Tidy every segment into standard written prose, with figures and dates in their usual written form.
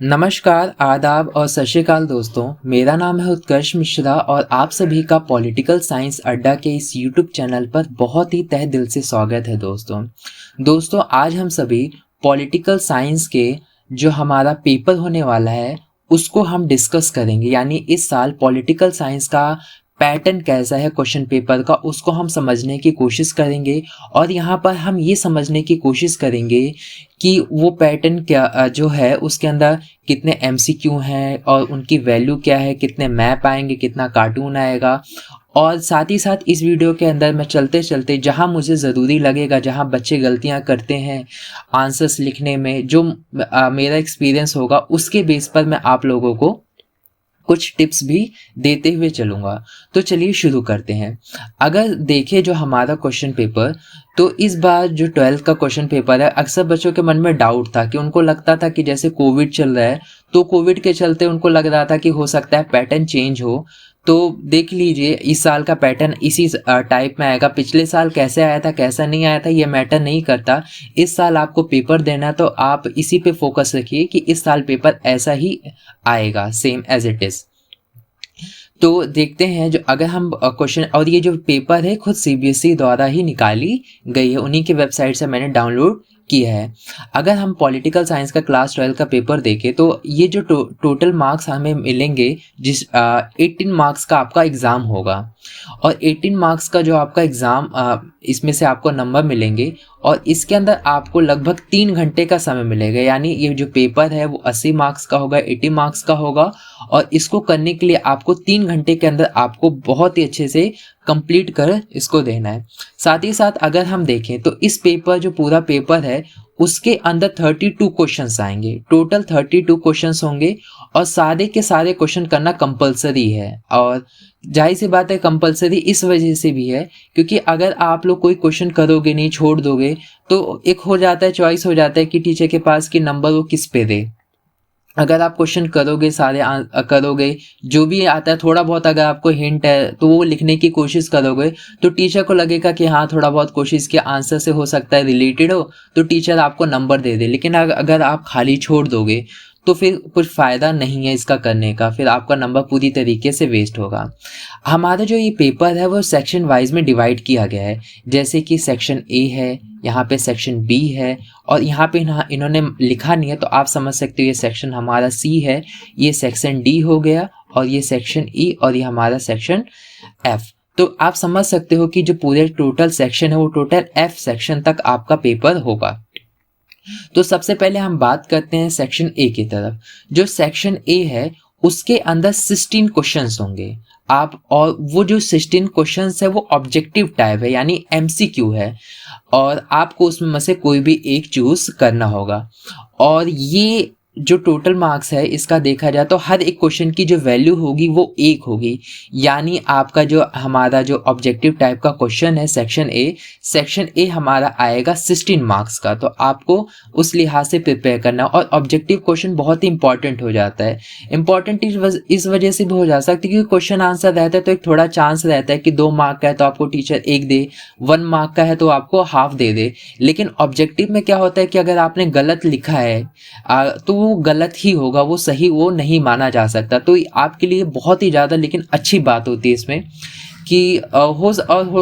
नमस्कार, आदाब और सत श्री अकाल दोस्तों। मेरा नाम है उत्कर्ष मिश्रा और आप सभी का पॉलिटिकल साइंस अड्डा के इस यूट्यूब चैनल पर बहुत ही तहे दिल से स्वागत है दोस्तों, आज हम सभी पॉलिटिकल साइंस के जो हमारा पेपर होने वाला है उसको हम डिस्कस करेंगे। यानी इस साल पॉलिटिकल साइंस का पैटर्न कैसा है क्वेश्चन पेपर का, उसको हम समझने की कोशिश करेंगे। और यहाँ पर हम ये समझने की कोशिश करेंगे कि वो पैटर्न क्या जो है उसके अंदर कितने एमसीक्यू हैं और उनकी वैल्यू क्या है, कितने मैप आएंगे, कितना कार्टून आएगा। और साथ ही साथ इस वीडियो के अंदर मैं चलते चलते जहाँ मुझे ज़रूरी लगेगा, जहाँ बच्चे गलतियाँ करते हैं आंसर्स लिखने में, जो मेरा एक्सपीरियंस होगा उसके बेस पर मैं आप लोगों को कुछ टिप्स भी देते हुए चलूँगा। तो चलिए शुरू करते हैं। अगर देखें जो हमारा क्वेश्चन पेपर, तो इस बार जो 12th का क्वेश्चन पेपर है, अक्सर बच्चों के मन में डाउट था कि उनको लगता था कि जैसे कोविड चल रहा है तो कोविड के चलते उनको लग रहा था कि हो सकता है पैटर्न चेंज हो। तो देख लीजिए इस साल का पैटर्न इसी टाइप में आएगा। पिछले साल कैसे आया था कैसा नहीं आया था ये मैटर नहीं करता। इस साल आपको पेपर देना तो आप इसी पे फोकस रखिए कि इस साल पेपर ऐसा ही आएगा, सेम एज इट इज़। तो देखते हैं जो अगर हम क्वेश्चन, और ये जो पेपर है खुद सीबीएसई द्वारा ही निकाली गई है, उन्हीं के वेबसाइट से मैंने डाउनलोड किया है। अगर हम पॉलिटिकल साइंस का क्लास 12 का पेपर देखें तो ये जो टोटल मार्क्स हमें मिलेंगे, जिस 18 मार्क्स का आपका एग्ज़ाम होगा। और 18 मार्क्स का जो आपका एग्ज़ाम, इसमें से आपको नंबर मिलेंगे और इसके अंदर आपको लगभग 3 घंटे का समय मिलेगा। यानी ये जो पेपर है वो 80 मार्क्स का होगा, 80 मार्क्स का होगा। और इसको करने के लिए आपको 3 घंटे के अंदर आपको बहुत ही अच्छे से कंप्लीट कर इसको देना है। साथ ही साथ अगर हम देखें तो इस पेपर, जो पूरा पेपर है उसके अंदर 32 क्वेश्चंस आएंगे। टोटल 32 क्वेश्चंस होंगे और सारे के सारे क्वेश्चन करना कंपलसरी है। और जाहिर सी बात है कंपलसरी इस वजह से भी है क्योंकि अगर आप लोग कोई क्वेश्चन करोगे नहीं, छोड़ दोगे, तो एक हो जाता है, चॉइस हो जाता है कि टीचर के पास कि नंबर वो किस पे दे। अगर आप क्वेश्चन करोगे, सारे करोगे, जो भी आता है थोड़ा बहुत अगर आपको हिंट है तो वो लिखने की कोशिश करोगे, तो टीचर को लगेगा कि हाँ थोड़ा बहुत कोशिश किया, आंसर से हो सकता है रिलेटेड हो, तो टीचर आपको नंबर दे दे। लेकिन अगर आप खाली छोड़ दोगे तो फिर कुछ फ़ायदा नहीं है इसका करने का, फिर आपका नंबर पूरी तरीके से वेस्ट होगा। हमारा जो ये पेपर है वो सेक्शन वाइज में डिवाइड किया गया है। जैसे कि सेक्शन ए है, यहाँ पे सेक्शन बी है, और यहाँ पे इन्होंने लिखा नहीं है तो आप समझ सकते हो ये सेक्शन हमारा सी है, ये सेक्शन डी हो गया, और ये सेक्शन ई, और ये हमारा सेक्शन एफ। तो आप समझ सकते हो कि जो पूरे टोटल सेक्शन है वो टोटल एफ सेक्शन तक आपका पेपर होगा। तो सबसे पहले हम बात करते हैं सेक्शन ए की तरफ। जो सेक्शन ए है उसके अंदर 16 क्वेश्चंस होंगे और वो जो 16 क्वेश्चंस है वो ऑब्जेक्टिव टाइप है, यानी एमसीक्यू है, और आपको उसमें से कोई भी एक चूज करना होगा। और ये जो टोटल मार्क्स है इसका देखा जाए तो हर एक क्वेश्चन की जो वैल्यू होगी वो 1 होगी। यानी आपका जो हमारा जो ऑब्जेक्टिव टाइप का क्वेश्चन है सेक्शन ए हमारा आएगा 16 मार्क्स का। तो आपको उस लिहाज से प्रिपेयर करना। और ऑब्जेक्टिव क्वेश्चन बहुत ही इंपॉर्टेंट हो जाता है। इंपॉर्टेंट इस वजह से भी हो जा सकती है क्योंकि क्वेश्चन आंसर रहता है तो एक थोड़ा चांस रहता है कि 2 मार्क का है तो आपको टीचर 1 दे, 1 मार्क का है तो आपको हाफ दे दे। लेकिन ऑब्जेक्टिव में क्या होता है कि अगर आपने गलत लिखा है तो वो गलत ही होगा, वो सही वो नहीं माना जा सकता। तो आपके लिए बहुत ही ज़्यादा लेकिन अच्छी बात होती है इसमें कि हो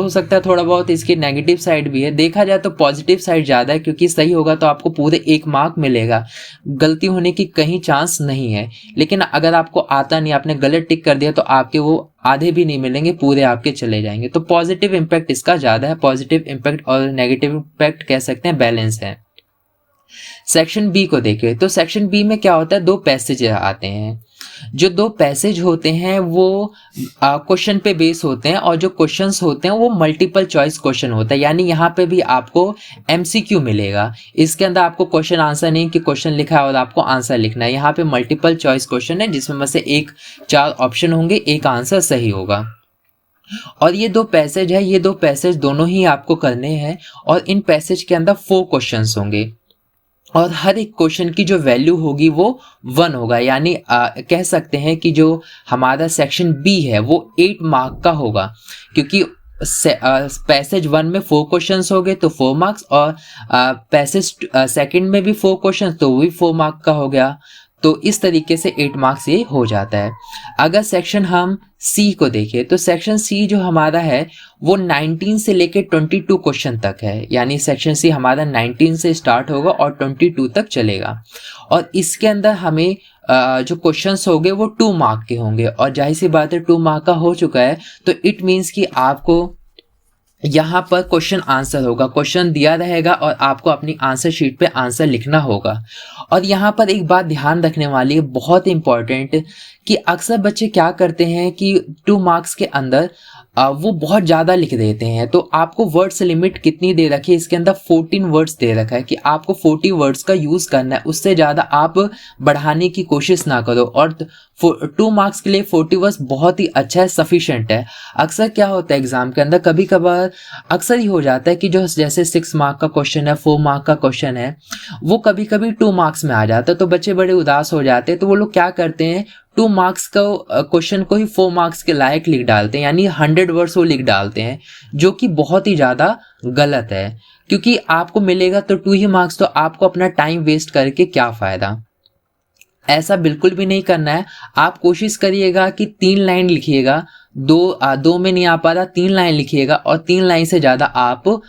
सकता है थोड़ा बहुत इसके नेगेटिव साइड भी है। देखा जाए तो पॉजिटिव साइड ज़्यादा है क्योंकि सही होगा तो आपको पूरे 1 मार्क मिलेगा, गलती होने की कहीं चांस नहीं है। लेकिन अगर आपको आता नहीं, आपने गलत टिक कर दिया तो आपके वो आधे भी नहीं मिलेंगे, पूरे आपके चले जाएंगे। तो पॉजिटिव इम्पैक्ट इसका ज़्यादा है। पॉजिटिव इम्पैक्ट और नेगेटिव इम्पैक्ट कह सकते हैं बैलेंस है। सेक्शन बी को देखें तो सेक्शन बी में क्या होता है, 2 पैसेज आते हैं। जो 2 पैसेज होते हैं वो क्वेश्चन पे बेस होते हैं, और जो क्वेश्चंस होते हैं वो मल्टीपल चॉइस क्वेश्चन होता है। यानी यहाँ पे भी आपको एमसीक्यू मिलेगा। इसके अंदर आपको क्वेश्चन आंसर नहीं कि क्वेश्चन लिखा है और आपको आंसर लिखना है। यहाँ पे मल्टीपल चॉइस क्वेश्चन है जिसमें से 4 ऑप्शन होंगे, एक आंसर सही होगा। और ये 2 पैसेज है, ये 2 पैसेज दोनों ही आपको करने हैं, और इन पैसेज के अंदर 4 क्वेश्चंस होंगे और हर एक क्वेश्चन की जो वैल्यू होगी वो 1 होगा। यानी कह सकते हैं कि जो हमारा सेक्शन बी है वो 8 मार्क का होगा क्योंकि पैसेज 1 में 4 क्वेश्चंस हो गए तो 4 मार्क्स, और पैसेज सेकंड में भी 4 क्वेश्चंस तो वो भी 4 मार्क का हो गया। तो इस तरीके से 8 मार्क्स ये हो जाता है। अगर सेक्शन हम सी को देखें तो सेक्शन सी जो हमारा है वो 19 से लेके 22 क्वेश्चन तक है, यानी सेक्शन सी हमारा 19 से स्टार्ट होगा और 22 तक चलेगा। और इसके अंदर हमें जो क्वेश्चंस होंगे वो 2 मार्क के होंगे, और जाहिर सी बात है 2 मार्क का हो चुका है तो इट मीन्स कि आपको यहाँ पर क्वेश्चन आंसर होगा, क्वेश्चन दिया रहेगा और आपको अपनी आंसर शीट पे आंसर लिखना होगा। और यहाँ पर एक बात ध्यान रखने वाली है बहुत इंपॉर्टेंट, कि अक्सर बच्चे क्या करते हैं कि 2 मार्क्स के अंदर वो बहुत ज़्यादा लिख देते हैं। तो आपको वर्ड्स लिमिट कितनी दे रखी है, इसके अंदर 14 वर्ड्स दे रखा है कि आपको 40 वर्ड्स का यूज़ करना है, उससे ज़्यादा आप बढ़ाने की कोशिश ना करो। और 2 मार्क्स के लिए 40 वर्ड्स बहुत ही अच्छा है, सफिशेंट है। अक्सर क्या होता है एग्जाम के अंदर, कभी कभार अक्सर ही हो जाता है कि जो जैसे 6 मार्क का क्वेश्चन है, 4 मार्क का क्वेश्चन है, वो कभी कभी 2 मार्क्स में आ जाता है, तो बच्चे बड़े उदास हो जाते हैं। तो वो लोग क्या करते हैं, 2 मार्क्स का क्वेश्चन को ही 4 मार्क्स के लायक लिख डालते हैं, यानी 100 वर्ड्स वो लिख डालते हैं, जो कि बहुत ही ज़्यादा गलत है। क्योंकि आपको मिलेगा तो 2 ही मार्क्स, तो आपको अपना टाइम वेस्ट करके क्या फ़ायदा। ऐसा बिल्कुल भी नहीं करना है। आप कोशिश करिएगा कि 3 लाइन लिखिएगा, दो में नहीं आ पा रहा 3 लाइन लिखिएगा, और 3 लाइन से ज़्यादा आप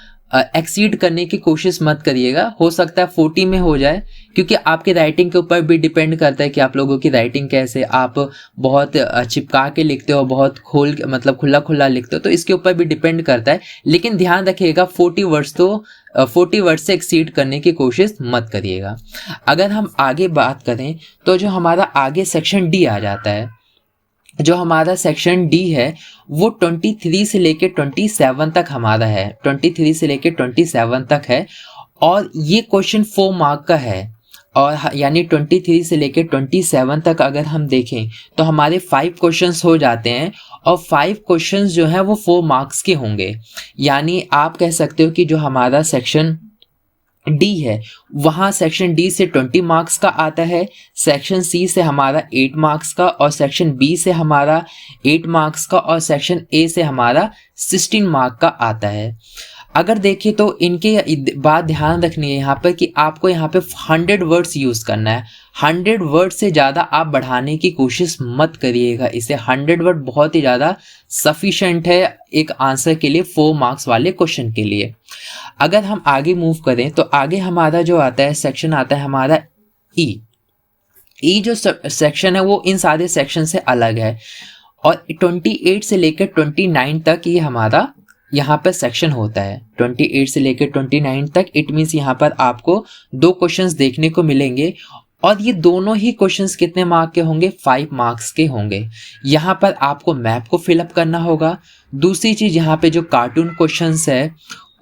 एक्सीड करने की कोशिश मत करिएगा। हो सकता है 40 में हो जाए, क्योंकि आपके राइटिंग के ऊपर भी डिपेंड करता है कि आप लोगों की राइटिंग कैसे, आप बहुत चिपका के लिखते हो, बहुत खोल मतलब खुला खुला लिखते हो, तो इसके ऊपर भी डिपेंड करता है। लेकिन ध्यान रखिएगा 40 वर्ड्स से एक्सीड करने की कोशिश मत करिएगा। अगर हम आगे बात करें तो जो हमारा आगे सेक्शन डी आ जाता है, जो हमारा सेक्शन डी है वो 23 से लेके 27 तक हमारा है, 23 से लेके 27 तक है, और ये क्वेश्चन 4 मार्क का है। और यानी 23 से लेके 27 तक अगर हम देखें तो हमारे 5 क्वेश्चंस हो जाते हैं, और 5 क्वेश्चंस जो हैं वो 4 मार्क्स के होंगे। यानी आप कह सकते हो कि जो हमारा सेक्शन डी है वहाँ सेक्शन डी से 20 मार्क्स का आता है, सेक्शन सी से हमारा 8 मार्क्स का, और सेक्शन बी से हमारा 8 मार्क्स का, और सेक्शन ए से हमारा 16 मार्क का आता है। अगर देखें तो इनके बात ध्यान रखनी है यहाँ पर कि आपको यहाँ पे 100 वर्ड्स यूज़ करना है। 100 वर्ड से ज़्यादा आप बढ़ाने की कोशिश मत करिएगा, इसे 100 वर्ड बहुत ही ज़्यादा सफिशेंट है एक आंसर के लिए, 4 मार्क्स वाले क्वेश्चन के लिए। अगर हम आगे मूव करें तो आगे हमारा जो आता है सेक्शन आता है हमारा ई जो सेक्शन है वो इन सारे सेक्शन से अलग है, और 28 से लेकर 29 तक ये हमारा यहाँ पर सेक्शन होता है। 28 से लेकर 29 तक, इट मीन्स यहाँ पर आपको 2 क्वेश्चंस देखने को मिलेंगे, और ये दोनों ही क्वेश्चंस कितने मार्क के होंगे, 5 मार्क्स के होंगे। यहाँ पर आपको मैप को फिलअप करना होगा। दूसरी चीज़ यहाँ पे जो कार्टून क्वेश्चंस है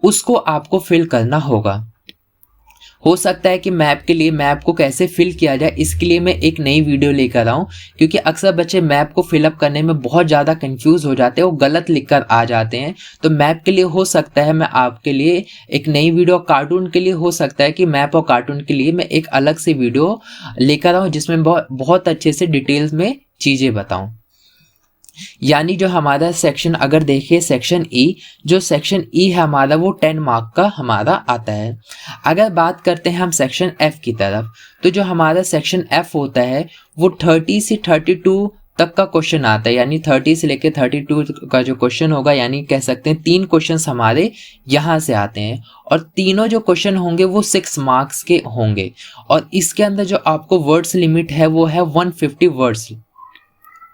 उसको आपको फिल करना होगा। हो सकता है कि मैप को कैसे फिल किया जाए इसके लिए मैं एक नई वीडियो लेकर आऊँ, क्योंकि अक्सर बच्चे मैप को फिलअप करने में बहुत ज़्यादा कंफ्यूज हो जाते हैं, वो गलत लिखकर आ जाते हैं। तो मैप के लिए हो सकता है मैं आपके लिए एक नई वीडियो, कार्टून के लिए हो सकता है कि मैप और कार्टून के लिए मैं एक अलग से वीडियो लेकर आऊँ जिसमें बहुत अच्छे से डिटेल्स में चीज़ें बताऊँ। यानी जो हमारा सेक्शन अगर देखिए सेक्शन ई, जो सेक्शन ई है हमारा वो 10 मार्क का हमारा आता है। अगर बात करते हैं हम सेक्शन एफ की तरफ, तो जो हमारा सेक्शन एफ होता है वो 30 से 32 तक का क्वेश्चन आता है, यानी 30 से लेकर 32 का जो क्वेश्चन होगा, यानी कह सकते हैं 3 क्वेश्चंस हमारे यहाँ से आते हैं, और तीनों जो क्वेश्चन होंगे वो 6 मार्क्स के होंगे। और इसके अंदर जो आपको वर्ड्स लिमिट है वो है 150 वर्ड्स,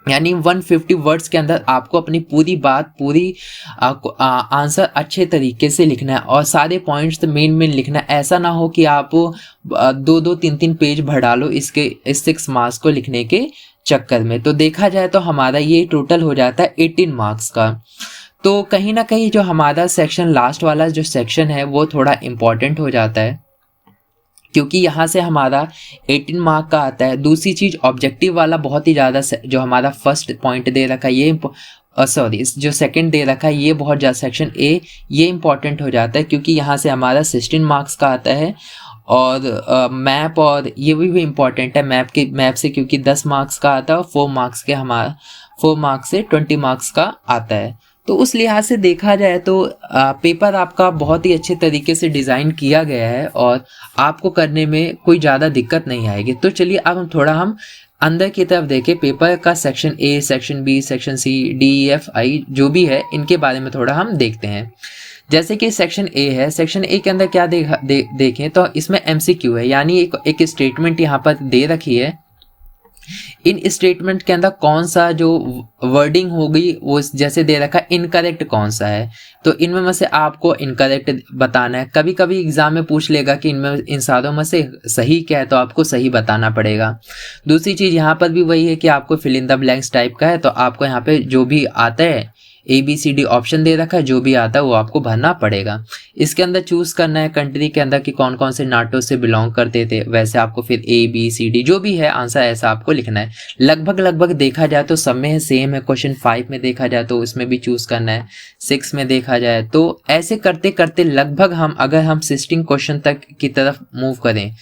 यानी 150 वर्ड्स के अंदर आपको अपनी पूरी बात, पूरी आंसर अच्छे तरीके से लिखना है, और सारे पॉइंट्स मेन लिखना है। ऐसा ना हो कि आप 2-2, 3-3 पेज भर डालो इस 6 मार्क्स को लिखने के चक्कर में। तो देखा जाए तो हमारा ये टोटल हो जाता है 18 मार्क्स का। तो कहीं ना कहीं जो हमारा सेक्शन लास्ट वाला जो सेक्शन है वो थोड़ा इम्पॉर्टेंट हो जाता है, क्योंकि यहाँ से हमारा 18 मार्क का आता है। दूसरी चीज़ ऑब्जेक्टिव वाला बहुत ही ज़्यादा, जो हमारा फर्स्ट पॉइंट दे रखा है ये जो सेकंड दे रखा है ये बहुत ज़्यादा, सेक्शन ए ये इंपॉर्टेंट हो जाता है, क्योंकि यहाँ से हमारा 16 मार्क्स का आता है। और मैप और ये भी इम्पॉर्टेंट है मैप से, क्योंकि 10 मार्क्स का आता है, और 4 मार्क्स से 20 मार्क्स का आता है। तो उस लिहाज से देखा जाए तो पेपर आपका बहुत ही अच्छे तरीके से डिज़ाइन किया गया है और आपको करने में कोई ज़्यादा दिक्कत नहीं आएगी। तो चलिए अब हम अंदर की तरफ देखें, पेपर का section A, section B, section C, D, F, I जो भी है इनके बारे में थोड़ा हम देखते हैं। जैसे कि सेक्शन ए है, सेक्शन ए के अंदर क्या देखें तो इसमें एमसीक्यू है, यानी एक स्टेटमेंट यहाँ पर दे रखी है। इन स्टेटमेंट के अंदर कौन सा जो वर्डिंग होगी वो जैसे दे रखा है इनकरेक्ट कौन सा है, तो इनमें में से आपको इनकरेक्ट बताना है। कभी कभी एग्जाम में पूछ लेगा कि इन सारों में से सही क्या है, तो आपको सही बताना पड़ेगा। दूसरी चीज़ यहाँ पर भी वही है कि आपको fill in the blanks type का है, तो आपको यहाँ पे जो भी आता है ABCD ऑप्शन दे रखा है, जो भी आता है वो आपको भरना पड़ेगा। इसके अंदर चूज करना है कंट्री के अंदर कि कौन कौन से नाटो से बिलोंग करते थे, वैसे आपको फिर ABCD जो भी है आंसर ऐसा आपको लिखना है। लगभग देखा जाए तो सब में सेम है। क्वेश्चन 5 में देखा जाए तो उसमें भी चूज करना है, 6 में देखा जाए तो ऐसे करते करते लगभग अगर हम 16 क्वेश्चन तक की तरफ मूव करें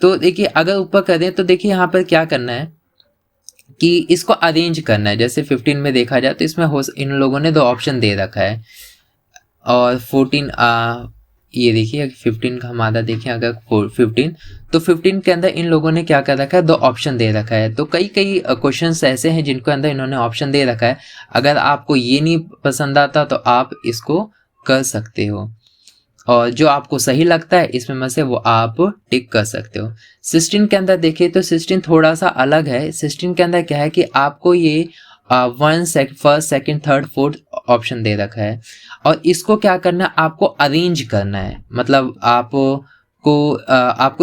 तो देखिए, अगर ऊपर करें तो देखिए यहाँ पर क्या करना है कि इसको अरेंज करना है। जैसे 15 में देखा जाए तो इसमें इन लोगों ने 2 ऑप्शन दे रखा है और 14 ये देखिए 15 का हमारा देखें अगर 15 तो 15 के अंदर इन लोगों ने क्या कर रखा है, 2 ऑप्शन दे रखा है। तो कई क्वेश्चंस ऐसे हैं जिनको अंदर इन्होंने ऑप्शन दे रखा है। अगर आपको ये नहीं पसंद आता तो आप इसको कर सकते हो और जो आपको सही लगता है इसमें में से वो आप टिक कर सकते हो। 16 के अंदर देखिए तो 16 थोड़ा सा अलग है। 16 के अंदर क्या है कि आपको ये first, second, third, fourth option दे रखा है और इसको क्या करना है, आपको अरेंज करना है। मतलब आपको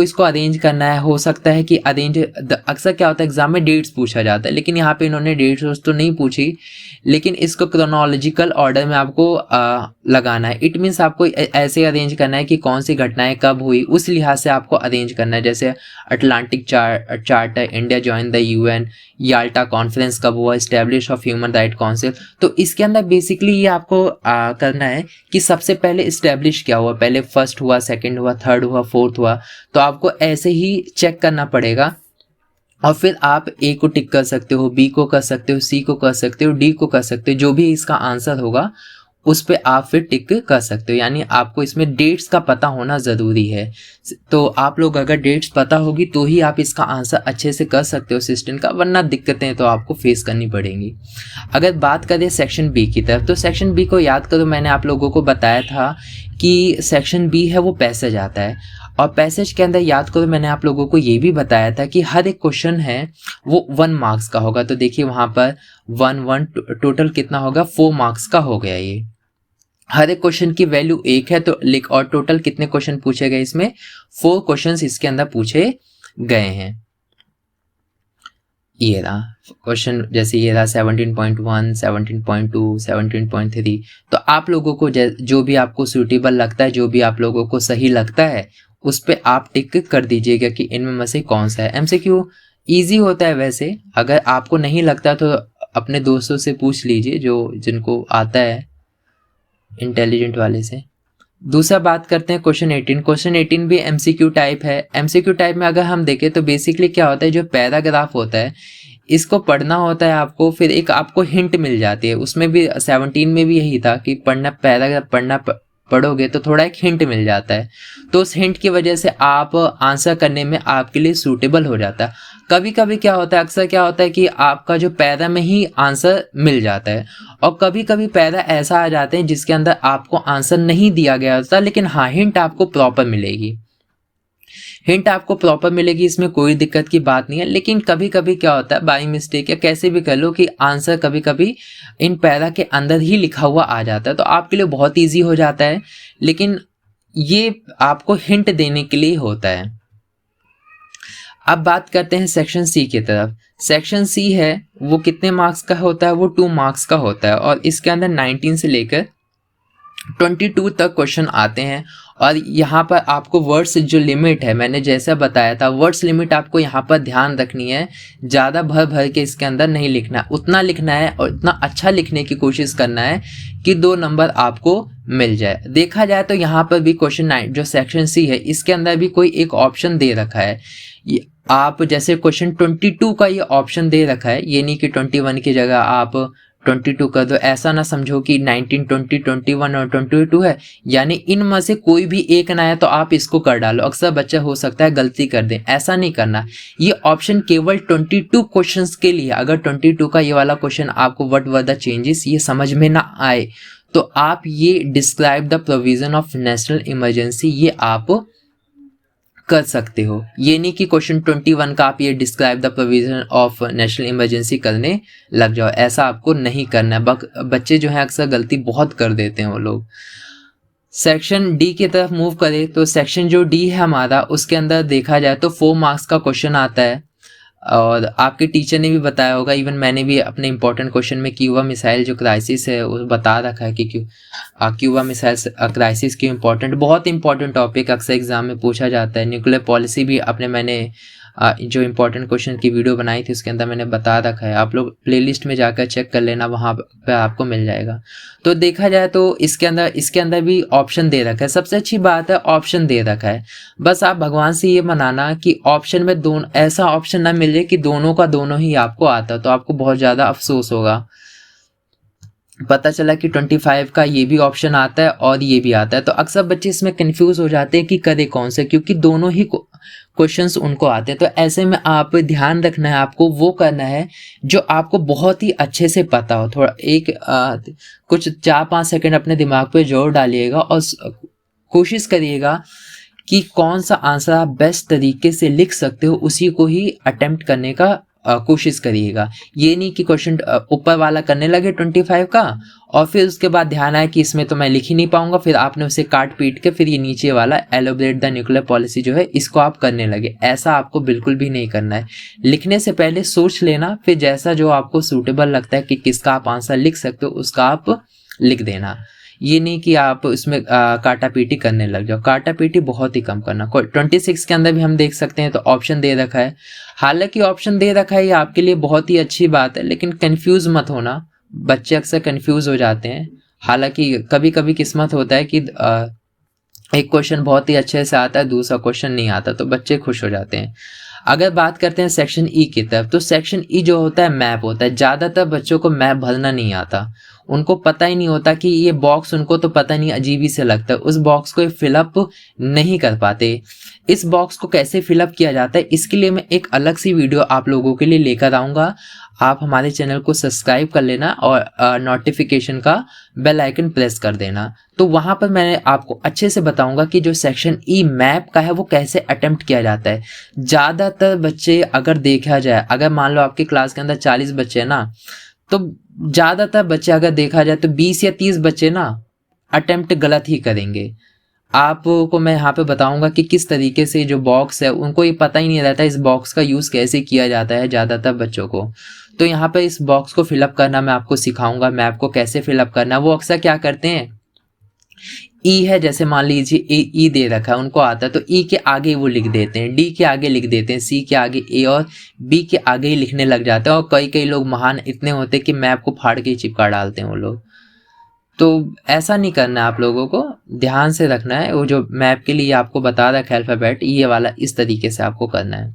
इसको अरेंज करना है। हो सकता है कि अक्सर क्या होता है एग्जाम में डेट्स पूछा जाता है, लेकिन यहाँ पे इन्होंने डेट्स तो नहीं पूछी, लेकिन इसको क्रोनोलॉजिकल ऑर्डर में आपको लगाना है। इट मीन्स आपको ऐसे अरेंज करना है कि कौन सी घटनाएं कब हुई, उस लिहाज से आपको अरेंज करना है। जैसे Atlantic charter, India join the UN, Yalta conference कब हुआ, establish of human right council. तो इसके अंदर बेसिकली ये आपको करना है कि सबसे पहले इस्टेब्लिश क्या हुआ, पहले फर्स्ट हुआ, सेकंड हुआ, थर्ड हुआ, फोर्थ हुआ। तो आपको ऐसे ही चेक करना पड़ेगा और फिर आप A को टिक कर सकते हो, B को कर सकते हो, C को कर सकते हो, D को कर सकते हो। जो भी इसका आंसर होगा उस पे आप फिर टिक कर सकते हो। यानी आपको इसमें डेट्स का पता होना ज़रूरी है। तो आप लोग अगर डेट्स पता होगी तो ही आप इसका आंसर अच्छे से कर सकते हो सिस्टम का, वरना दिक्कतें तो आपको फेस करनी पड़ेंगी। अगर बात करें सेक्शन B की तरफ, तो सेक्शन B को याद करो, मैंने आप लोगों को बताया था कि सेक्शन B है वो पैसेज आता है और पैसेज के अंदर याद करो मैंने आप लोगों को ये भी बताया था कि हर एक क्वेश्चन है वो 1 मार्क्स का होगा। तो देखिए वहाँ पर 1 टोटल कितना होगा, 4 मार्क्स का हो गया। ये हर एक क्वेश्चन की वैल्यू 1 है तो लिख, और टोटल कितने क्वेश्चन पूछे गए, इसमें 4 क्वेश्चंस इसके अंदर पूछे गए हैं। ये रहा क्वेश्चन, जैसे ये रहा 17.1, 17.2, 17.3। तो आप लोगों को जो भी आपको सूटेबल लगता है, जो भी आप लोगों को सही लगता है उस पे आप टिक कर दीजिएगा कि इनमें में से कौन सा है। MCQ ईजी होता है वैसे, अगर आपको नहीं लगता तो अपने दोस्तों से पूछ लीजिए जिनको आता है, इंटेलिजेंट वाले से। दूसरा बात करते हैं क्वेश्चन 18। क्वेश्चन 18 भी MCQ टाइप है। MCQ टाइप में अगर हम देखें तो बेसिकली क्या होता है, जो पैराग्राफ होता है इसको पढ़ना होता है आपको, फिर एक आपको हिंट मिल जाती है। उसमें भी 17 में भी यही था कि पैराग्राफ पढ़ोगे तो थोड़ा एक हिंट मिल जाता है, तो उस हिंट की वजह से आप आंसर करने में आपके लिए सूटेबल हो जाता है। कभी कभी क्या होता है, अक्सर क्या होता है कि आपका जो पैरा में ही आंसर मिल जाता है और कभी कभी पैरा ऐसा आ जाते हैं जिसके अंदर आपको आंसर नहीं दिया गया होता, लेकिन हाँ हिंट आपको प्रॉपर मिलेगी। हिंट आपको प्रॉपर मिलेगी, इसमें कोई दिक्कत की बात नहीं है। लेकिन कभी कभी क्या होता है बाई मिस्टेक या कैसे भी कर लो कि आंसर कभी कभी इन पैरा के अंदर ही लिखा हुआ आ जाता है, तो आपके लिए बहुत ईजी हो जाता है, लेकिन ये आपको हिंट देने के लिए होता है। अब बात करते हैं सेक्शन C की तरफ। सेक्शन C है वो कितने मार्क्स का होता है, वो 2 मार्क्स का होता है और इसके अंदर 19 से लेकर 22 तक क्वेश्चन आते हैं। और यहाँ पर आपको वर्ड्स जो लिमिट है, मैंने जैसा बताया था वर्ड्स लिमिट आपको यहाँ पर ध्यान रखनी है। ज़्यादा भर के इसके अंदर नहीं लिखना, उतना लिखना है और इतना अच्छा लिखने की कोशिश करना है कि 2 नंबर आपको मिल जाए। देखा जाए तो यहाँ पर भी क्वेश्चन 9 जो सेक्शन C है इसके अंदर भी कोई एक ऑप्शन दे रखा है। आप जैसे क्वेश्चन 22 का ये ऑप्शन दे रखा है, ये नहीं कि 21 की जगह आप 22 कर दो। ऐसा ना समझो कि 19, 20, 21 और 22 है, यानी इनमें से कोई भी एक ना है तो आप इसको कर डालो। अक्सर बच्चा हो सकता है गलती कर दें, ऐसा नहीं करना। ये ऑप्शन केवल 22 क्वेश्चंस के लिए। अगर 22 का ये वाला क्वेश्चन आपको व्हाट वर द चेंजेस ये समझ में ना आए तो आप ये describe the provision of national emergency ये आप कर सकते हो। ये नहीं कि क्वेश्चन 21 का आप ये describe the provision of national emergency करने लग जाओ, ऐसा आपको नहीं करना है। बच्चे जो है अक्सर गलती बहुत कर देते हैं वो लोग। सेक्शन डी की तरफ मूव करें तो सेक्शन जो डी है हमारा, उसके अंदर देखा जाए तो 4 मार्क्स का क्वेश्चन आता है। और आपके टीचर ने भी बताया होगा, इवन मैंने भी अपने इंपॉर्टेंट क्वेश्चन में क्यूबा मिसाइल जो क्राइसिस है वो बता रखा है कि क्यूबा मिसाइल क्राइसिस क्यों इंपॉर्टेंट, बहुत इंपॉर्टेंट टॉपिक अक्सर एग्जाम में पूछा जाता है। न्यूक्लियर पॉलिसी भी अपने मैंने जो इंपॉर्टेंट क्वेश्चन की वीडियो बनाई थी उसके अंदर मैंने बता रखा है, आप लोग प्लेलिस्ट में जाकर चेक कर लेना, वहाँ पे आपको मिल जाएगा। तो देखा जाए तो इसके अंदर भी ऑप्शन दे रखा है। सबसे अच्छी बात है ऑप्शन दे रखा है, बस आप भगवान से ये मनाना कि ऑप्शन में दोनों ऐसा ऑप्शन ना मिले कि दोनों का दोनों ही आपको आता, तो आपको बहुत ज़्यादा अफसोस होगा। पता चला कि 25 का ये भी ऑप्शन आता है और ये भी आता है, तो अक्सर बच्चे इसमें कंफ्यूज हो जाते हैं कि करे कौन से, क्योंकि दोनों ही क्वेश्चंस उनको आते हैं। तो ऐसे में आप ध्यान रखना है, आपको वो करना है जो आपको बहुत ही अच्छे से पता हो। थोड़ा कुछ 4-5 सेकंड अपने दिमाग पे जोर डालिएगा और कोशिश करिएगा कि कौन सा आंसर आप बेस्ट तरीके से लिख सकते हो उसी को ही अटेम्प्ट करने का कोशिश करिएगा। ये नहीं कि क्वेश्चन ऊपर वाला करने लगे 25 का और फिर उसके बाद ध्यान आया कि इसमें तो मैं लिख ही नहीं पाऊंगा, फिर आपने उसे काट पीट के फिर ये नीचे वाला एलोबरेट द न्यूक्लियर पॉलिसी जो है इसको आप करने लगे। ऐसा आपको बिल्कुल भी नहीं करना है। लिखने से पहले सोच लेना, फिर जैसा जो आपको सूटेबल लगता है कि किसका आप आंसर लिख सकते हो उसका आप लिख देना। ये नहीं कि आप उसमें काटा पीटी करने लग जाओ, काटा पीटी बहुत ही कम करना। 26 के अंदर भी हम देख सकते हैं तो ऑप्शन दे रखा है। हालांकि ऑप्शन दे रखा है ये आपके लिए बहुत ही अच्छी बात है, लेकिन कंफ्यूज मत होना, बच्चे अक्सर कंफ्यूज हो जाते हैं। हालांकि कभी कभी किस्मत होता है कि एक क्वेश्चन बहुत ही अच्छे से आता है, दूसरा क्वेश्चन नहीं आता, तो बच्चे खुश हो जाते हैं। अगर बात करते हैं सेक्शन ई की तरफ, तो सेक्शन ई जो होता है मैप होता है। ज़्यादातर बच्चों को मैप भरना नहीं आता, उनको पता ही नहीं होता कि ये बॉक्स, उनको तो पता नहीं, अजीब ही से लगता है, उस बॉक्स को फिलअप नहीं कर पाते। इस बॉक्स को कैसे फिलअप किया जाता है इसके लिए मैं एक अलग सी वीडियो आप लोगों के लिए लेकर आऊँगा। आप हमारे चैनल को सब्सक्राइब कर लेना और नोटिफिकेशन का बेल आइकन प्रेस कर देना, तो वहाँ पर मैं आपको अच्छे से बताऊंगा कि जो सेक्शन ई मैप का है वो कैसे अटेम्प्ट किया जाता है। ज़्यादातर बच्चे अगर देखा जाए, अगर मान लो आपकी क्लास के अंदर 40 बच्चे हैं ना, तो ज़्यादातर बच्चे अगर देखा जाए तो 20 या 30 बच्चे ना अटेम्प्ट गलत ही करेंगे। आपको मैं यहाँ पे बताऊंगा कि किस तरीके से जो बॉक्स है उनको ये पता ही नहीं रहता इस बॉक्स का यूज़ कैसे किया जाता है ज़्यादातर बच्चों को। तो यहाँ पे इस बॉक्स को फिलअप करना मैं आपको सिखाऊंगा, मैप को कैसे फिलअप करना। वो अक्सर क्या करते हैं, ई है जैसे मान लीजिए ई दे रखा है उनको आता है, तो ई के आगे वो लिख देते हैं, डी के आगे लिख देते हैं, सी के आगे ए और बी के आगे ही लिखने लग जाते हैं। और कई लोग महान इतने होते हैं कि मैप को फाड़ के चिपका डालते हैं वो लोग। तो ऐसा नहीं करना है, आप लोगों को ध्यान से रखना है। वो जो मैप के लिए आपको बता रहा है अल्फाबेट, ये वाला इस तरीके से आपको करना है।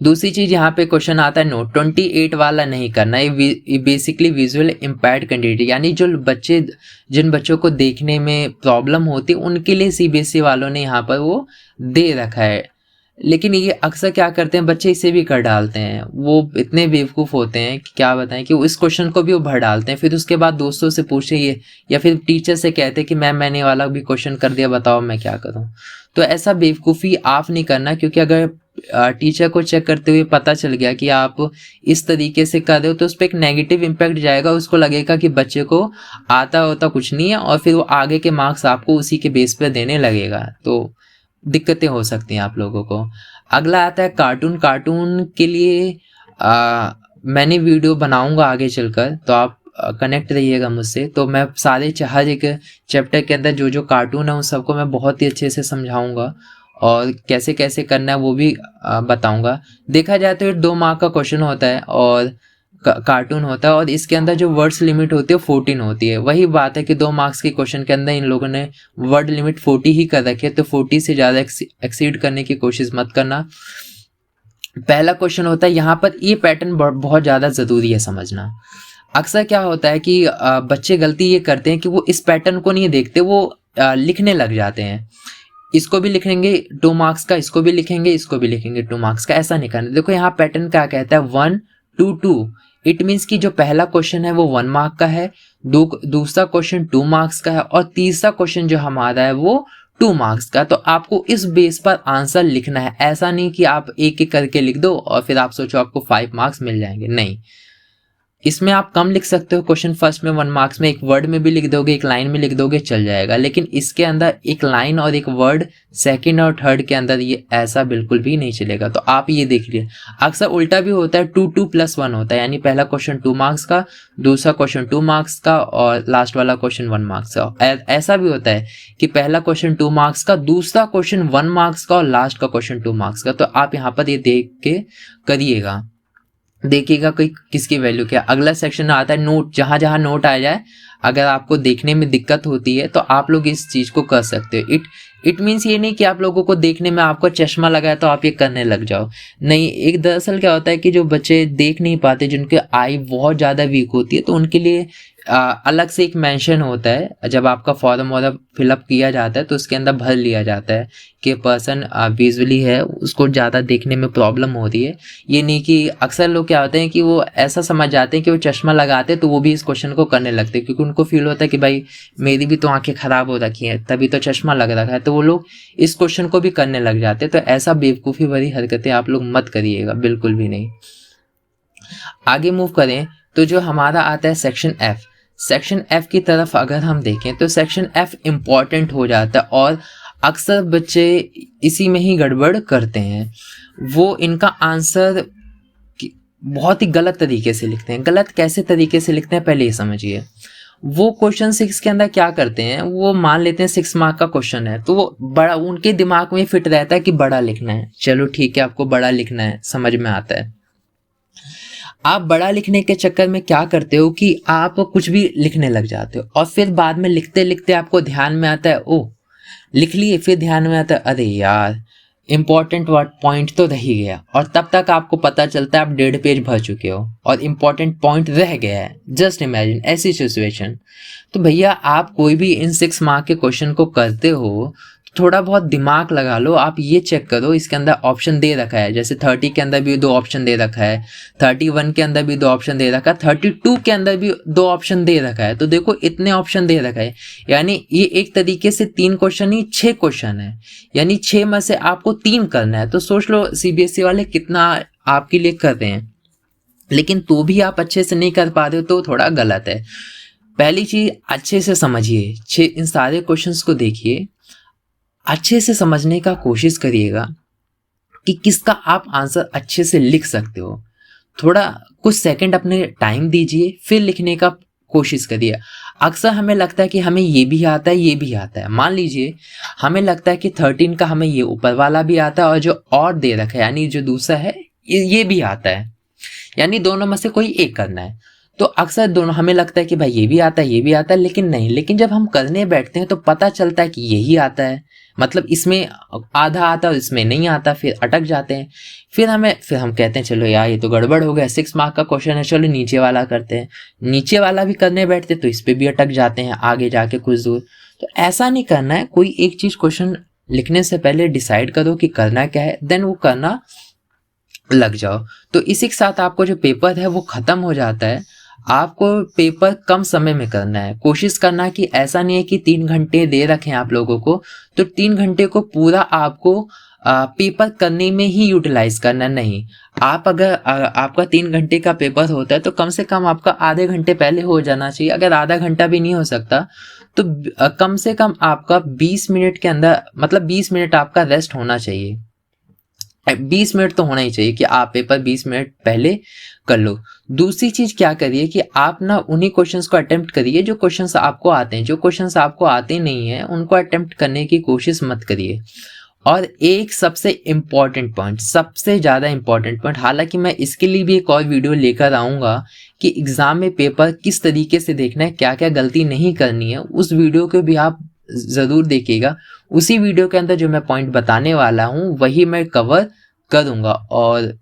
दूसरी चीज यहाँ पे क्वेश्चन आता है नोट 28 वाला नहीं करना। ये बेसिकली विजुअल इम्पेयर्ड कैंडिडेट, यानी जो बच्चे, जिन बच्चों को देखने में प्रॉब्लम होती है उनके लिए सीबीएसई वालों ने यहाँ पर वो दे रखा है। लेकिन ये अक्सर क्या करते हैं बच्चे, इसे भी कर डालते हैं। वो इतने बेवकूफ़ होते हैं कि क्या बताएं, कि वो इस क्वेश्चन को भी वो भर डालते हैं, फिर उसके बाद दोस्तों से पूछे ये, या फिर टीचर से कहते हैं कि मैम मैंने वाला भी क्वेश्चन कर दिया, बताओ मैं क्या करूं। तो ऐसा बेवकूफ़ी आप नहीं करना, क्योंकि अगर टीचर को चेक करते हुए पता चल गया कि आप इस तरीके से कर रहे हो तो उस पर एक नेगेटिव इम्पैक्ट जाएगा। उसको लगेगा कि बच्चे को आता होता कुछ नहीं है और फिर वो आगे के मार्क्स आपको उसी के बेस पर देने लगेगा, तो दिक्कतें हो सकती हैं आप लोगों को। अगला आता है कार्टून। कार्टून के लिए मैंने वीडियो बनाऊंगा आगे चलकर, तो आप कनेक्ट रहिएगा मुझसे। तो मैं सारे हर एक चैप्टर के अंदर जो जो कार्टून है उन सबको मैं बहुत ही अच्छे से समझाऊंगा और कैसे कैसे करना है वो भी बताऊंगा। देखा जाए तो ये 2 मार्क का क्वेश्चन होता है और कार्टून होता है, और इसके अंदर जो वर्ड्स लिमिट होती है 14 होती है। वही बात है कि 2 मार्क्स के क्वेश्चन के अंदर इन लोगों ने वर्ड लिमिट 40 ही कर रखी है, तो 40 से ज़्यादा एक्सीड करने की कोशिश मत करना। पहला क्वेश्चन होता है, यहाँ पर ये पैटर्न बहुत ज़्यादा ज़रूरी है समझना। अक्सर क्या होता है कि बच्चे गलती ये करते हैं कि वो इस पैटर्न को नहीं देखते, वो लिखने लग जाते हैं। इसको भी लिखेंगे 2 मार्क्स का, इसको भी लिखेंगे, इसको भी लिखेंगे 2 मार्क्स का, ऐसा नहीं करना। देखो यहाँ पैटर्न क्या कहता है, 1 2 2। इट मीन्स कि जो पहला क्वेश्चन है वो 1 मार्क का है, दूसरा क्वेश्चन 2 मार्क्स का है, और तीसरा क्वेश्चन जो हमारा है वो 2 मार्क्स का। तो आपको इस बेस पर आंसर लिखना है, ऐसा नहीं कि आप एक एक करके लिख दो और फिर आप सोचो आपको 5 मार्क्स मिल जाएंगे, नहीं। इसमें आप कम लिख सकते हो, क्वेश्चन फर्स्ट में 1 मार्क्स में एक वर्ड में भी लिख दोगे, एक लाइन में लिख दोगे, चल जाएगा। लेकिन इसके अंदर एक लाइन और एक वर्ड सेकंड और थर्ड के अंदर ये ऐसा बिल्कुल भी नहीं चलेगा। तो आप ये देख लीजिए, अक्सर उल्टा भी होता है, 2 2 + 1 होता है, यानी पहला क्वेश्चन 2 मार्क्स का, दूसरा क्वेश्चन 2 मार्क्स का और लास्ट वाला क्वेश्चन 1 मार्क्स का। ऐसा भी होता है कि पहला क्वेश्चन 2 मार्क्स का, दूसरा क्वेश्चन 1 मार्क्स का और लास्ट का क्वेश्चन 2 मार्क्स का। तो आप यहाँ पर ये देख के करिएगा, देखिएगा कोई किसकी वैल्यू क्या। अगला सेक्शन आता है नोट, जहां जहां नोट आ जाए, अगर आपको देखने में दिक्कत होती है तो आप लोग इस चीज को कर सकते हो। इट मीन्स ये नहीं कि आप लोगों को देखने में आपको चश्मा लगा है तो आप ये करने लग जाओ, नहीं। एक दरअसल क्या होता है कि जो बच्चे देख नहीं पाते, जिनके आई बहुत ज़्यादा वीक होती है, तो उनके लिए अलग से एक मेंशन होता है। जब आपका फॉर्म वॉर्म फिलअप किया जाता है तो उसके अंदर भर लिया जाता है कि पर्सन विजुअली है, उसको ज़्यादा देखने में प्रॉब्लम हो रही है। ये नहीं कि अक्सर लोग क्या होते हैं कि वो ऐसा समझ जाते हैं कि वो चश्मा लगाते हैं तो वो भी इस क्वेश्चन को करने लगते हैं, क्योंकि उनको फील होता है कि भाई मेरी भी तो आंखें ख़राब हो रखी हैं, तभी तो चश्मा लग रखा है, तो वो लोग इस क्वेश्चन को भी करने लग जाते हैं। तो ऐसा बेवकूफ़ी भरी हरकतें आप लोग मत करिएगा, बिल्कुल भी नहीं। आगे मूव करें तो जो हमारा आता है सेक्शन एफ, सेक्शन एफ की तरफ अगर हम देखें तो सेक्शन एफ इम्पॉर्टेंट हो जाता है और अक्सर बच्चे इसी में ही गड़बड़ करते हैं। वो इनका आंसर बहुत ही गलत तरीके से लिखते हैं। गलत कैसे तरीके से लिखते हैं पहले ये समझिए। वो क्वेश्चन 6 के अंदर क्या करते हैं, वो मान लेते हैं 6 मार्क का क्वेश्चन है, तो वो बड़ा उनके दिमाग में फिट रहता है कि बड़ा लिखना है। चलो ठीक है, आपको बड़ा लिखना है, समझ में आता है। आप बड़ा लिखने के चक्कर में क्या करते हो कि आप कुछ भी लिखने लग जाते हो और फिर बाद में लिखते लिखते आपको ध्यान में आता है, ओ लिख लिए, फिर ध्यान में आता है अरे यार इम्पॉर्टेंट वर्ड पॉइंट तो रह ही गया, और तब तक आपको पता चलता है आप 1.5 पेज भर चुके हो और इम्पॉर्टेंट पॉइंट रह गया है। जस्ट इमेजिन ऐसी सिचुएशन। तो भैया आप कोई भी इन 6 मार्क के क्वेश्चन को करते हो, थोड़ा बहुत दिमाग लगा लो। आप ये चेक करो, इसके अंदर ऑप्शन दे रखा है, जैसे 30 के अंदर भी 2 ऑप्शन दे रखा है, 31 के अंदर भी 2 ऑप्शन दे रखा है, 32 के अंदर भी 2 ऑप्शन दे रखा है। तो देखो इतने ऑप्शन दे रखा है, यानी ये एक तरीके से 3 क्वेश्चन ही 6 क्वेश्चन है, यानी 6 में से आपको 3 करना है। तो सोच लो सीबीएसई वाले कितना आपके लिए कर रहे हैं, लेकिन तो भी आप अच्छे से नहीं कर पा रहे हो तो थोड़ा गलत है। पहली चीज अच्छे से समझिए, इन सारे क्वेश्चंस को देखिए, अच्छे से समझने का कोशिश करिएगा कि किसका आप आंसर अच्छे से लिख सकते हो। थोड़ा कुछ सेकंड अपने टाइम दीजिए, फिर लिखने का कोशिश करिए। अक्सर हमें लगता है कि हमें ये भी आता है, ये भी आता है। मान लीजिए हमें लगता है कि 13 का हमें ये ऊपर वाला भी आता है और जो और दे रखा है यानी जो दूसरा है ये भी आता है, यानी दोनों में से कोई एक करना है। तो अक्सर दोनों हमें लगता है कि भाई ये भी आता है, ये भी आता है, लेकिन नहीं। लेकिन जब हम करने बैठते हैं तो पता चलता है कि यही आता है, मतलब इसमें आधा आता है और इसमें नहीं आता, फिर अटक जाते हैं। फिर हम कहते हैं चलो यार ये तो गड़बड़ हो गया, 6 मार्क का क्वेश्चन है, चलो नीचे वाला करते हैं। नीचे वाला भी करने बैठते तो इस पे भी अटक जाते हैं आगे जाके कुछ दूर। तो ऐसा नहीं करना है। कोई एक चीज क्वेश्चन लिखने से पहले डिसाइड करो कि करना क्या है, देन वो करना लग जाओ। तो इसी के साथ आपको जो पेपर है वो खत्म हो जाता है। आपको पेपर कम समय में करना है। कोशिश करना कि ऐसा नहीं है कि 3 घंटे दे रखें आप लोगों को, तो 3 घंटे को पूरा आपको पेपर करने में ही यूटिलाइज करना नहीं। आप अगर आपका 3 घंटे का पेपर होता है तो कम से कम आपका आधे घंटे पहले हो जाना चाहिए। अगर आधा घंटा भी नहीं हो सकता तो कम से कम आपका 20 मिनट के अंदर, मतलब 20 मिनट आपका रेस्ट होना चाहिए। 20 मिनट तो होना ही चाहिए कि आप पेपर 20 मिनट पहले कर लो। दूसरी चीज क्या करिए कि आप ना उन्हीं क्वेश्चंस को अटेम्प्ट करिए जो क्वेश्चंस आपको आते हैं। जो क्वेश्चंस आपको आते नहीं हैं उनको अटेम्प्ट करने की कोशिश मत करिए। और एक सबसे इम्पॉर्टेंट पॉइंट, सबसे ज़्यादा इम्पॉर्टेंट पॉइंट, हालांकि मैं इसके लिए भी एक और वीडियो लेकर आऊँगा कि एग्ज़ाम में पेपर किस तरीके से देखना है, क्या क्या गलती नहीं करनी है, उस वीडियो को भी आप ज़रूर देखिएगा। उसी वीडियो के अंदर जो मैं पॉइंट बताने वाला हूँ वही मैं कवर करूँगा। और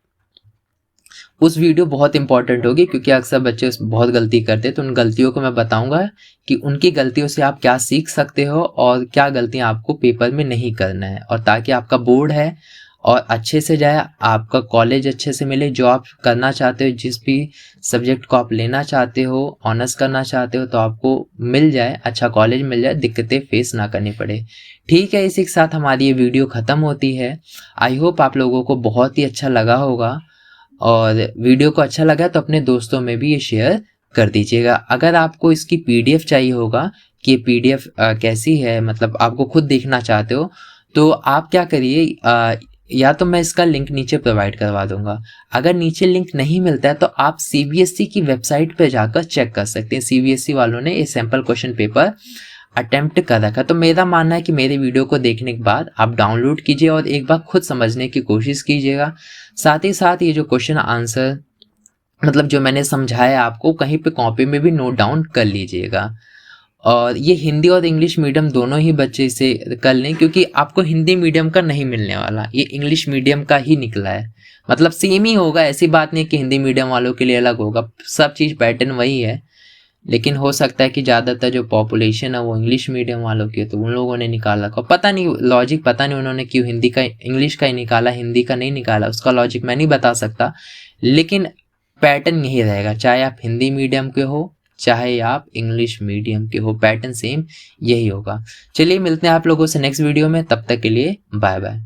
उस वीडियो बहुत इंपॉर्टेंट होगी, क्योंकि अक्सर बच्चे बहुत गलती करते हैं, तो उन गलतियों को मैं बताऊंगा कि उनकी गलतियों से आप क्या सीख सकते हो और क्या गलतियां आपको पेपर में नहीं करना है, और ताकि आपका बोर्ड है और अच्छे से जाए, आपका कॉलेज अच्छे से मिले, जो आप करना चाहते हो, जिस भी सब्जेक्ट को आप लेना चाहते हो, ऑनर्स करना चाहते हो, तो आपको मिल जाए, अच्छा कॉलेज मिल जाए, दिक्कतें फेस ना करनी पड़े। ठीक है, इसी के साथ हमारी ये वीडियो ख़त्म होती है। आई होप आप लोगों को बहुत ही अच्छा लगा होगा, और वीडियो को अच्छा लगा तो अपने दोस्तों में भी ये शेयर कर दीजिएगा। अगर आपको इसकी पीडीएफ चाहिए होगा कि पीडीएफ कैसी है, मतलब आपको खुद देखना चाहते हो, तो आप क्या करिए, या तो मैं इसका लिंक नीचे प्रोवाइड करवा दूंगा। अगर नीचे लिंक नहीं मिलता है तो आप सीबीएसई की वेबसाइट पर जाकर चेक कर सकते हैं। सीबीएसई वालों ने ये सैम्पल क्वेश्चन पेपर अटेम्प्ट कर रखा। तो मेरा मानना है कि मेरे वीडियो को देखने के बाद आप डाउनलोड कीजिए और एक बार खुद समझने की कोशिश कीजिएगा। साथ ही साथ ये जो क्वेश्चन आंसर, मतलब जो मैंने समझाया आपको, कहीं पे कॉपी में भी नोट डाउन कर लीजिएगा। और ये हिंदी और इंग्लिश मीडियम दोनों ही बच्चे इसे कर लें, क्योंकि आपको हिंदी मीडियम का नहीं मिलने वाला, ये इंग्लिश मीडियम का ही निकला है। मतलब सेम ही होगा, ऐसी बात नहीं कि हिंदी मीडियम वालों के लिए अलग होगा, सब चीज़ पैटर्न वही है। लेकिन हो सकता है कि ज़्यादातर जो पॉपुलेशन है वो इंग्लिश मीडियम वालों की है, तो उन लोगों ने निकाला को पता नहीं लॉजिक, पता नहीं उन्होंने क्यों हिंदी का इंग्लिश का ही निकाला, हिंदी का नहीं निकाला, उसका लॉजिक मैं नहीं बता सकता। लेकिन पैटर्न यही रहेगा, चाहे आप हिंदी मीडियम के हो चाहे आप इंग्लिश मीडियम के हो, पैटर्न सेम यही होगा। चलिए मिलते हैं आप लोगों से नेक्स्ट वीडियो में, तब तक के लिए बाय बाय।